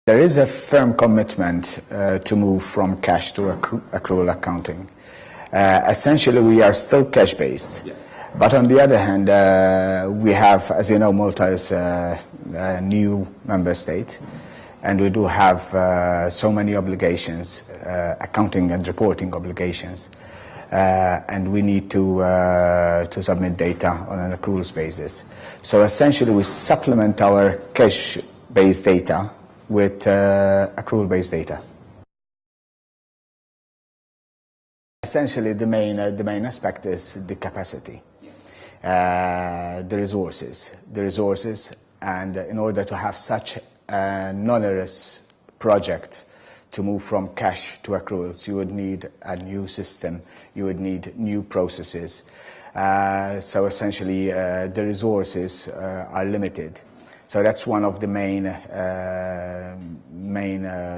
There is a firm commitment to move from cash to accrual accounting. Essentially, we are still cash-based. Yeah. But on the other hand, we have, as you know, Malta is a new member state, and we do have so many obligations, accounting and reporting obligations, and we need to submit data on an accruals basis. So essentially, we supplement our cash-based data with accrual-based data. Essentially, the main aspect is the capacity, the resources, and in order to have such an onerous project to move from cash to accruals, you would need a new system, you would need new processes. So essentially, the resources are limited. So that's one of the main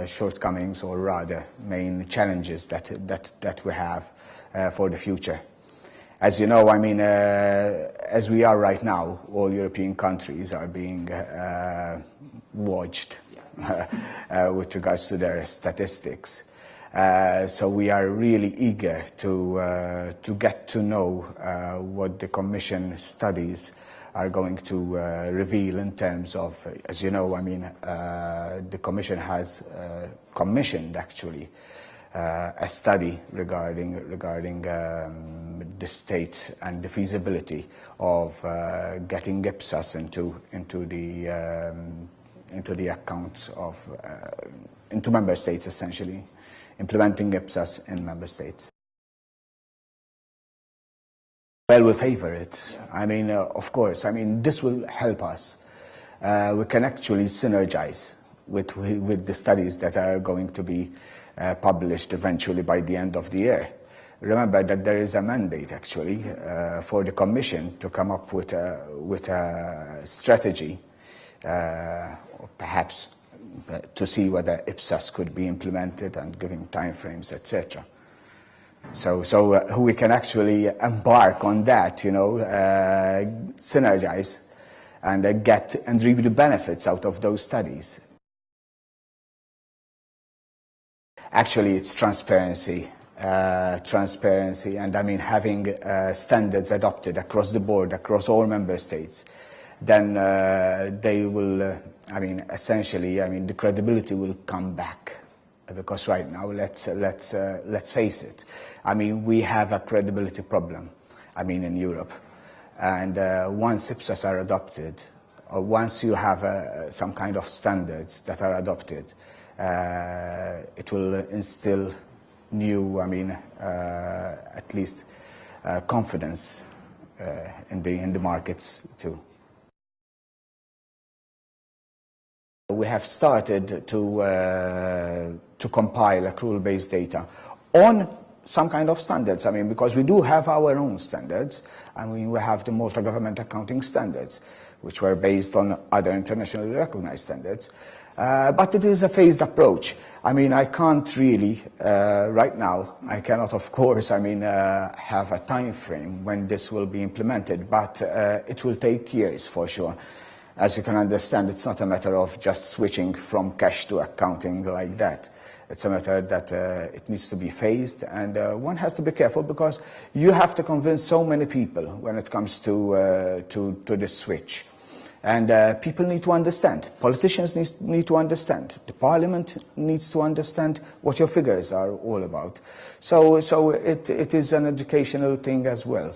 shortcomings, or rather, main challenges that we have for the future. As you know, I mean, as we are right now, all European countries are being watched with regards to their statistics. So we are really eager to get to know what the Commission studies are going to reveal in terms of, as you know, I mean, the Commission has commissioned actually a study regarding the state and the feasibility of getting Ipsas into the accounts of into member states, essentially, implementing Ipsas in member states. Well, we favor it. I mean, of course, I mean, this will help us. We can actually synergize with the studies that are going to be published eventually by the end of the year. Remember that there is a mandate, actually, for the Commission to come up with a strategy, or perhaps to see whether Ipsas could be implemented and giving timeframes, etc. So we can actually embark on that, you know, synergize and get and reap the benefits out of those studies. Actually, it's transparency, and I mean having standards adopted across the board, across all member states. Then they will, I mean, essentially, I mean, the credibility will come back. Because right now, let's face it. I mean, we have a credibility problem. I mean, in Europe, and once Ipsas are adopted, or once you have some kind of standards that are adopted, it will instill new, I mean, at least confidence in the markets too. We have started to compile accrual-based data on some kind of standards. I mean, because we do have our own standards. I mean, we have the Malta Government Accounting Standards, which were based on other internationally recognized standards. But it is a phased approach. I mean, I can't really, right now, I cannot, of course, I mean, have a time frame when this will be implemented, but it will take years for sure. As you can understand, it's not a matter of just switching from cash to accounting like that. It's a matter that it needs to be phased, and one has to be careful because you have to convince so many people when it comes to this switch. And people need to understand. Politicians need to understand. The Parliament needs to understand what your figures are all about. So it is an educational thing as well.